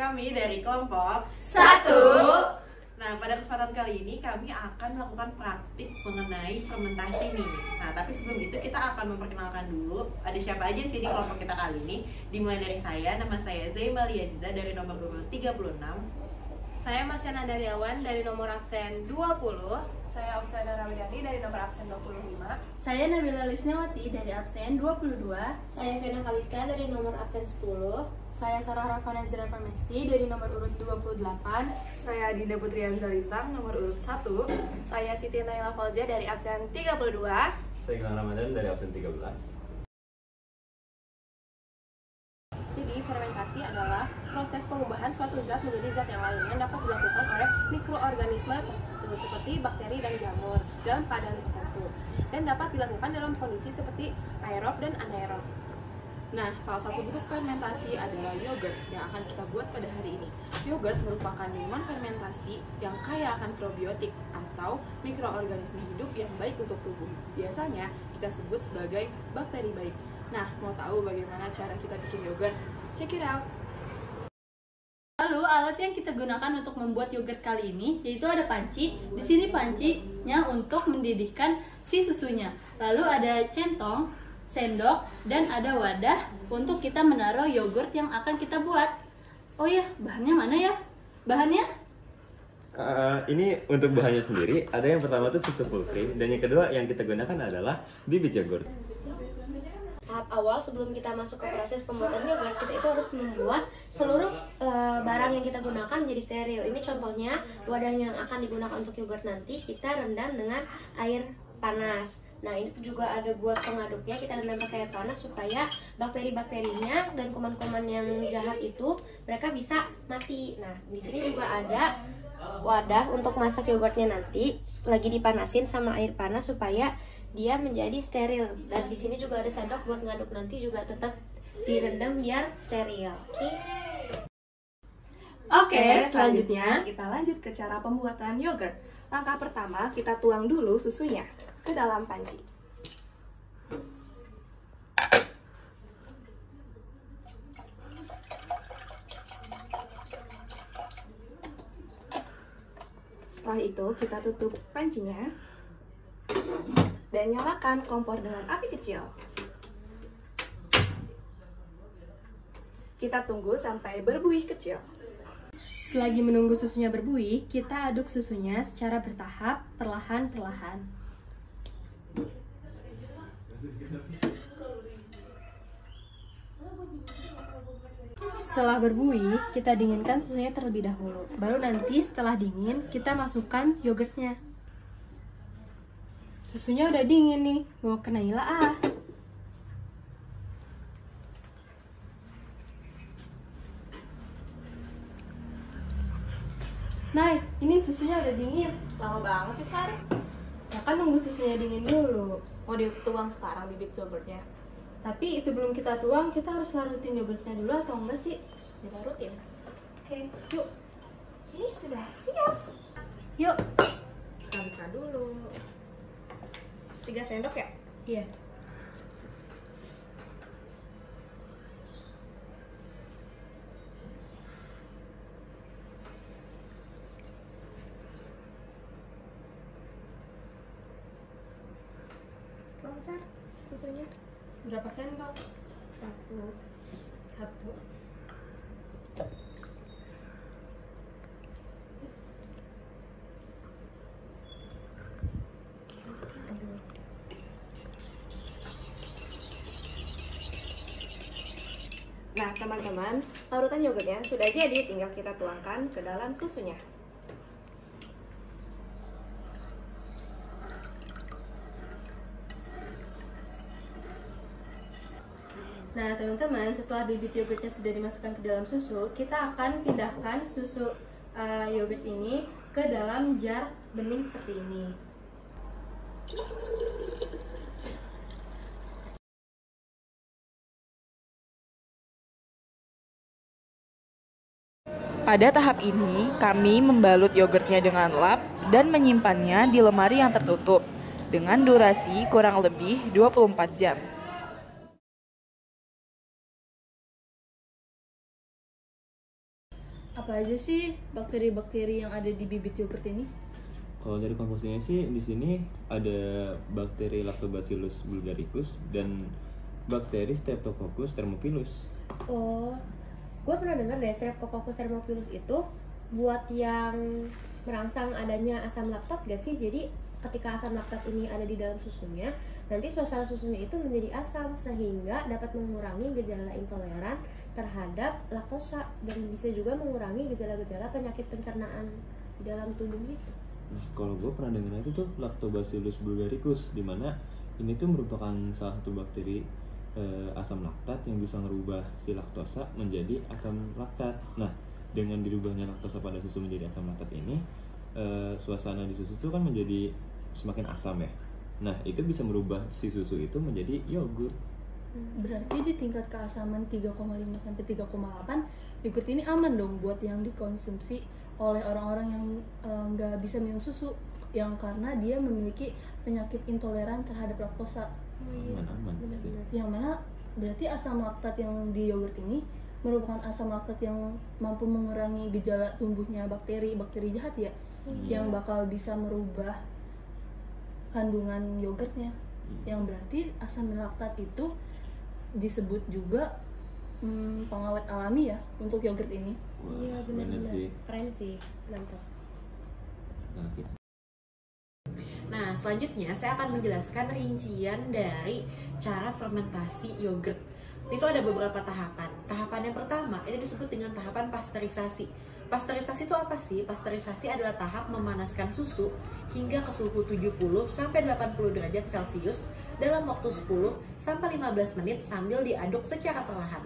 Kami dari kelompok 1. Nah, pada kesempatan kali ini kami akan melakukan praktik mengenai fermentasi nih. Nah, tapi sebelum itu kita akan memperkenalkan dulu ada siapa aja sih di kelompok kita kali ini. Dimulai dari saya, nama saya Zaimalia Aziza dari nomor urut 36. Saya Marsyana Daryawan dari nomor absen 20. Saya Oksana Ramidhani dari nomor absen 25. Saya Nabila Lisnawati dari absen 22. Saya Vena Kalista dari nomor absen 10. Saya Sarah Rafana Zira Pramesti dari nomor urut 28. Saya Dinda Putrian Zalitang nomor urut 1. Saya Siti Naila Fauzia dari absen 32. Saya Gilang Ramadan dari absen 13. Jadi fermentasi adalah proses pengubahan suatu zat menjadi zat yang lain yang dapat dilakukan oleh mikroorganisme tertentu seperti bakteri dan jamur dalam keadaan tertentu dan dapat dilakukan dalam kondisi seperti aerob dan anaerob. Nah, salah satu bentuk fermentasi adalah yogurt yang akan kita buat pada hari ini. Yogurt merupakan minuman fermentasi yang kaya akan probiotik atau mikroorganisme hidup yang baik untuk tubuh. Biasanya kita sebut sebagai bakteri baik. Nah, mau tahu bagaimana cara kita bikin yogurt? Check it out! Lalu alat yang kita gunakan untuk membuat yogurt kali ini yaitu ada panci. Di sini pancinya untuk mendidihkan si susunya. Lalu ada centong, sendok, dan ada wadah untuk kita menaruh yogurt yang akan kita buat. Oh ya, bahannya mana ya? Bahannya? Ini untuk bahannya sendiri, ada yang pertama tuh susu full cream, dan yang kedua yang kita gunakan adalah bibit yogurt. Tahap awal sebelum kita masuk ke proses pembuatan yogurt, kita itu harus membuat seluruh barang yang kita gunakan jadi steril. Ini contohnya wadah yang akan digunakan untuk yogurt nanti kita rendam dengan air panas. Nah, ini juga ada buat pengaduknya, kita rendam pakai air panas supaya bakteri-bakterinya dan kuman-kuman yang jahat itu mereka bisa mati. Nah, di sini juga ada wadah untuk masak yogurtnya nanti lagi dipanasin sama air panas supaya dia menjadi steril. Dan di sini juga ada sendok buat ngaduk nanti juga tetap direndam biar steril. Oke, selanjutnya kita lanjut ke cara pembuatan yogurt. Langkah pertama, kita tuang dulu susunya ke dalam panci. Setelah itu, kita tutup pancinya dan nyalakan kompor dengan api kecil. Kita tunggu sampai berbuih kecil. Selagi menunggu susunya berbuih, kita aduk susunya secara bertahap, perlahan-perlahan. Setelah berbuih, kita dinginkan susunya terlebih dahulu. Baru nanti setelah dingin, kita masukkan yogurtnya. Susunya udah dingin nih, mau ke Naila ah. Nah, ini susunya udah dingin. Lama banget sih, Sar. Ya kan nunggu susunya dingin dulu. Mau dituang sekarang bibit yogurtnya? Tapi sebelum kita tuang, kita harus larutin yogurtnya dulu atau enggak sih? Dilarutin. Oke, yuk. Ini sudah siap. Yuk. Kita buka dulu. 3 sendok ya? Iya. Besar susunya. Berapa sendok? 1. Nah, teman-teman, larutan yogurtnya sudah jadi, tinggal kita tuangkan ke dalam susunya. Nah, teman-teman, setelah bibit yogurtnya sudah dimasukkan ke dalam susu, kita akan pindahkan susu yogurt ini ke dalam jar bening seperti ini. Pada tahap ini, kami membalut yogurtnya dengan lap dan menyimpannya di lemari yang tertutup dengan durasi kurang lebih 24 jam. Apa aja sih bakteri-bakteri yang ada di bibit yogurt ini? Kalau dari komposisinya sih di sini ada bakteri Lactobacillus bulgaricus dan bakteri Streptococcus thermophilus. Oh, gue pernah dengar deh Streptococcus thermophilus itu buat yang merangsang adanya asam laktat gak sih? Jadi ketika asam laktat ini ada di dalam susunya, nanti suasana susunya itu menjadi asam sehingga dapat mengurangi gejala intoleran terhadap laktosa dan bisa juga mengurangi gejala-gejala penyakit pencernaan di dalam tubuh gitu. Nah, kalau gue pernah dengar itu tuh Lactobacillus bulgaricus, di mana ini tuh merupakan salah satu bakteri asam laktat yang bisa merubah si laktosa menjadi asam laktat. Nah, dengan dirubahnya laktosa pada susu menjadi asam laktat ini, suasana di susu itu kan menjadi semakin asam ya. Nah, itu bisa merubah si susu itu menjadi yogurt. Berarti di tingkat keasaman 3,5 sampai 3,8, yogurt ini aman dong buat yang dikonsumsi oleh orang-orang yang nggak bisa minum susu, yang karena dia memiliki penyakit intoleran terhadap laktosa. Aman-aman sih. Yang mana berarti asam laktat yang di yogurt ini merupakan asam laktat yang mampu mengurangi gejala tumbuhnya bakteri jahat ya, yang bakal bisa merubah kandungan yogurtnya. Yang berarti asam laktat itu disebut juga pengawet alami ya untuk yogurt ini. Wah, Iya benar-benar sih. keren sih, mantap. Nah, sih. Nah, selanjutnya saya akan menjelaskan rincian dari cara fermentasi yogurt. Itu ada beberapa tahapan. Tahapan yang pertama ini disebut dengan tahapan pasteurisasi. Pasteurisasi itu apa sih? Pasteurisasi adalah tahap memanaskan susu hingga ke suhu 70 sampai 80 derajat Celcius dalam waktu 10 sampai 15 menit sambil diaduk secara perlahan.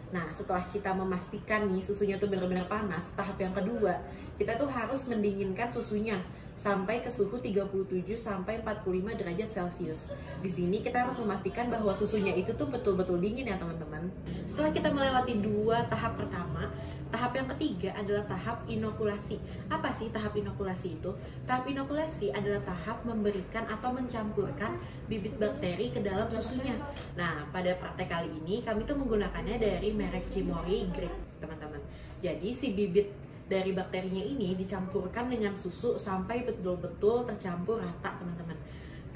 Nah, setelah kita memastikan nih susunya tuh benar-benar panas, tahap yang kedua, kita tuh harus mendinginkan susunya sampai ke suhu 37 sampai 45 derajat Celcius. Di sini kita harus memastikan bahwa susunya itu tuh betul-betul dingin ya, teman-teman. Setelah kita melewati dua tahap pertama, tahap yang ketiga adalah tahap inokulasi. Apa sih tahap inokulasi itu? Tahap inokulasi adalah tahap memberikan atau mencampurkan bibit bakteri ke dalam susunya. Nah, pada praktek kali ini kami tuh menggunakannya dari merek Cimory Grape, teman-teman. Jadi si bibit dari bakterinya ini dicampurkan dengan susu sampai betul-betul tercampur rata, teman-teman.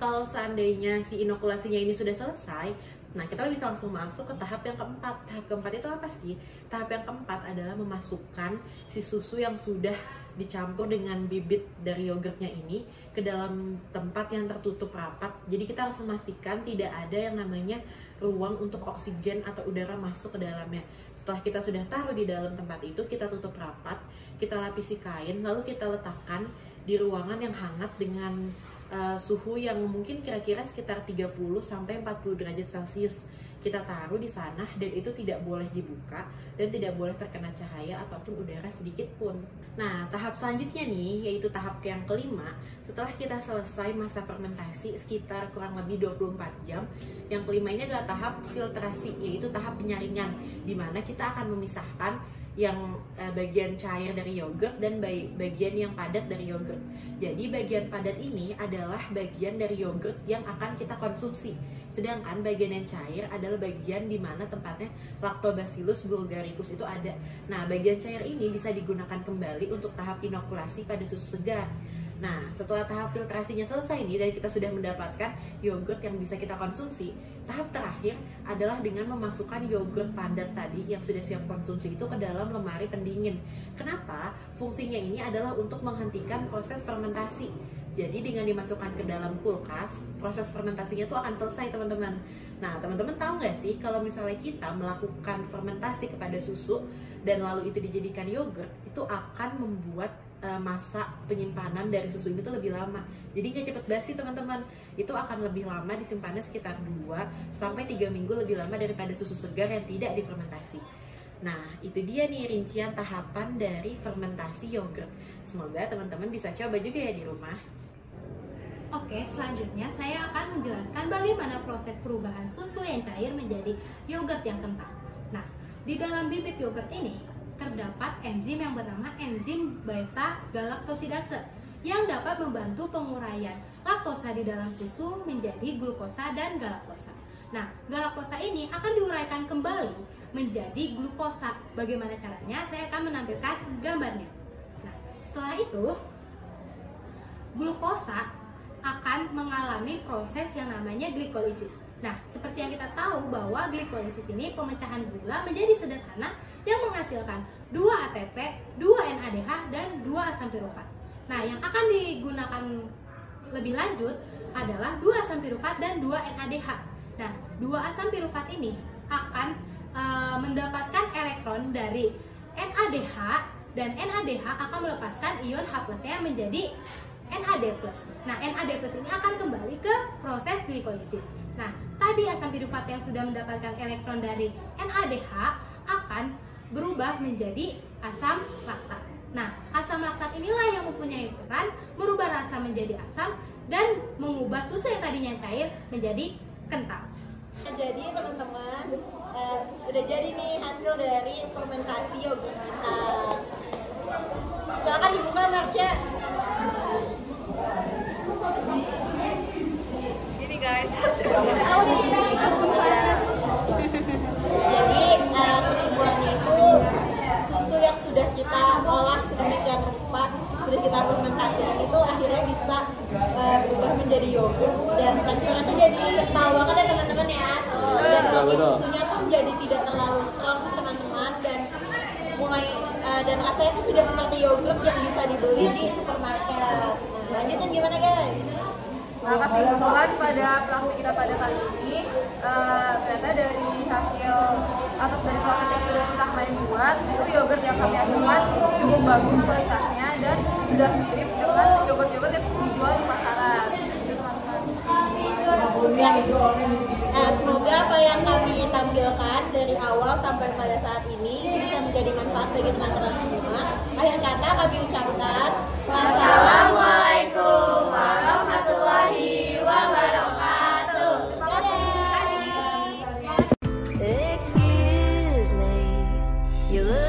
Kalau seandainya si inokulasinya ini sudah selesai, nah kita bisa langsung masuk ke tahap yang keempat. Tahap keempat itu apa sih? Tahap yang keempat adalah memasukkan si susu yang sudah dicampur dengan bibit dari yogurtnya ini ke dalam tempat yang tertutup rapat. Jadi kita harus memastikan tidak ada yang namanya ruang untuk oksigen atau udara masuk ke dalamnya. Setelah kita sudah taruh di dalam tempat itu, kita tutup rapat, kita lapisi kain, lalu kita letakkan di ruangan yang hangat dengan suhu yang mungkin kira-kira sekitar 30 sampai 40 derajat Celcius. Kita taruh di sana dan itu tidak boleh dibuka dan tidak boleh terkena cahaya ataupun udara sedikit pun. Nah, tahap selanjutnya nih yaitu tahap yang kelima. Setelah kita selesai masa fermentasi sekitar kurang lebih 24 jam, yang kelima ini adalah tahap filtrasi, yaitu tahap penyaringan, di mana kita akan memisahkan yang bagian cair dari yogurt dan bagian yang padat dari yogurt. Jadi bagian padat ini adalah bagian dari yogurt yang akan kita konsumsi, sedangkan bagian yang cair adalah bagian di mana tempatnya Lactobacillus bulgaricus itu ada. Nah, bagian cair ini bisa digunakan kembali untuk tahap inokulasi pada susu segar. Nah, setelah tahap filtrasinya selesai nih dan kita sudah mendapatkan yogurt yang bisa kita konsumsi, tahap terakhir adalah dengan memasukkan yogurt padat tadi yang sudah siap konsumsi itu ke dalam lemari pendingin. Kenapa? Fungsinya ini adalah untuk menghentikan proses fermentasi. Jadi dengan dimasukkan ke dalam kulkas, proses fermentasinya itu akan selesai, teman-teman. Nah, teman-teman tahu nggak sih kalau misalnya kita melakukan fermentasi kepada susu dan lalu itu dijadikan yogurt, itu akan membuat masa penyimpanan dari susu ini tuh lebih lama. Jadi nggak cepet basi, teman-teman. Itu akan lebih lama disimpannya sekitar 2 sampai 3 minggu lebih lama daripada susu segar yang tidak difermentasi. Nah, itu dia nih rincian tahapan dari fermentasi yogurt. Semoga teman-teman bisa coba juga ya di rumah. Oke, selanjutnya saya akan menjelaskan bagaimana proses perubahan susu yang cair menjadi yogurt yang kental. Nah, di dalam bibit yogurt ini terdapat enzim yang bernama enzim beta-galaktosidase yang dapat membantu penguraian laktosa di dalam susu menjadi glukosa dan galaktosa. Nah, galaktosa ini akan diuraikan kembali menjadi glukosa. Bagaimana caranya? Saya akan menampilkan gambarnya. Nah, setelah itu glukosa akan mengalami proses yang namanya glikolisis. Nah, seperti yang kita tahu bahwa glikolisis ini pemecahan gula menjadi sederhana yang menghasilkan 2 ATP, 2 NADH, dan 2 asam pirufat. Nah, yang akan digunakan lebih lanjut adalah 2 asam pirufat dan 2 NADH. Nah, 2 asam pirufat ini akan mendapatkan elektron dari NADH, dan NADH akan melepaskan ion H+-nya menjadi NAD+. Nah, NAD+ ini akan kembali ke proses glikolisis. Nah, tadi asam pirufat yang sudah mendapatkan elektron dari NADH akan berubah menjadi asam laktat. Nah, asam laktat inilah yang mempunyai peran merubah rasa menjadi asam dan mengubah susu yang tadinya cair menjadi kental. Jadi teman-teman, udah jadi nih hasil dari fermentasi yogurt kita. Silakan dibuka, Marsha. Ini guys, jadi kesimpulannya itu susu yang sudah kita olah sedemikian rupa, sudah kita fermentasi itu akhirnya bisa berubah menjadi yogurt, dan teksturnya itu jadi kental banget ya teman-teman ya. Dan susunya pun jadi tidak terlalu strong teman-teman, dan mulai dan rasanya itu sudah seperti yogurt yang bisa dibeli di supermarket. Nah, lanjutin gimana guys? Nah, kesimpulan pada praktik kita pada kali ini, ternyata dari hasil atau dari proses yang sudah kita kemarin buat, itu yogurt yang kami hasilkan cukup bagus kualitasnya dan sudah mirip dengan yogurt-yogurt yang dijual di pasaran. Nah, semoga apa yang kami tampilkan dari awal sampai pada saat ini bisa menjadi manfaat bagi teman-teman semua. Akhir kata kami ucapkan wassalamualaikum warahmatullahi wabarakatuh. Excuse me, you look